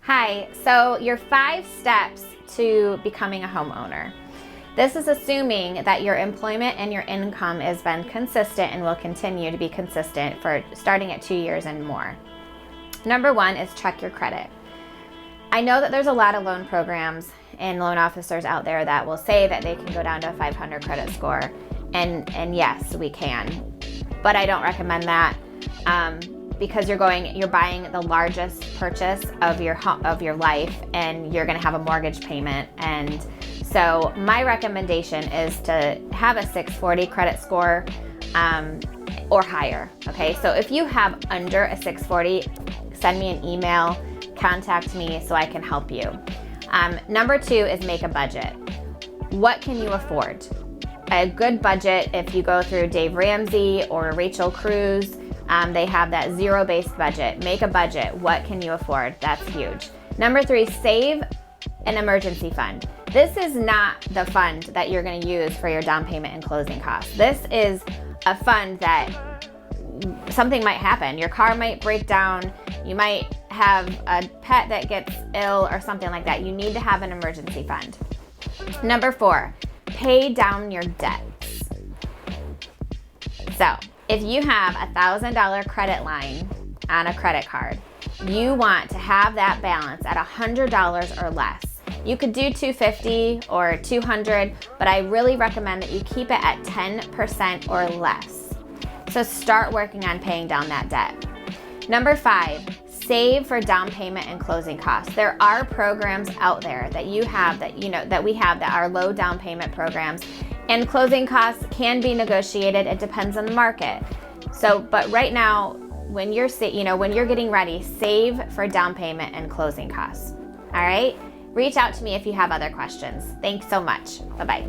Hi, so your 5 steps to becoming a homeowner. This is assuming that your employment and your income has been consistent and will continue to be consistent for starting at 2 years and more. Number 1 is check your credit. I know that there's a lot of loan programs and loan officers out there that will say that they can go down to a 500 credit score, and yes, we can, but I don't recommend that. Because you're buying the largest purchase of your life, and you're going to have a mortgage payment. And so my recommendation is to have a 640 credit score or higher. Okay, so if you have under a 640, send me an email, contact me so I can help you. Number 2 is make a budget. What can you afford? A good budget, if you go through Dave Ramsey or Rachel Cruz, they have that zero-based budget. Make a budget. What can you afford? That's huge. Number 3, save an emergency fund. This is not the fund that you're going to use for your down payment and closing costs. This is a fund that something might happen. Your car might break down. You might have a pet that gets ill or something like that. You need to have an emergency fund. Number 4, pay down your debts. So, if you have a $1,000 credit line on a credit card, you want to have that balance at $100 or less. You could do $250 or $200, but I really recommend that you keep it at 10% or less. So start working on paying down that debt. Number 5, save for down payment and closing costs. There are programs out there that we have that are low down payment programs. And closing costs can be negotiated. It depends on the market. So, but right now, when you're getting ready, save for down payment and closing costs. All right? Reach out to me if you have other questions. Thanks so much. Bye-bye.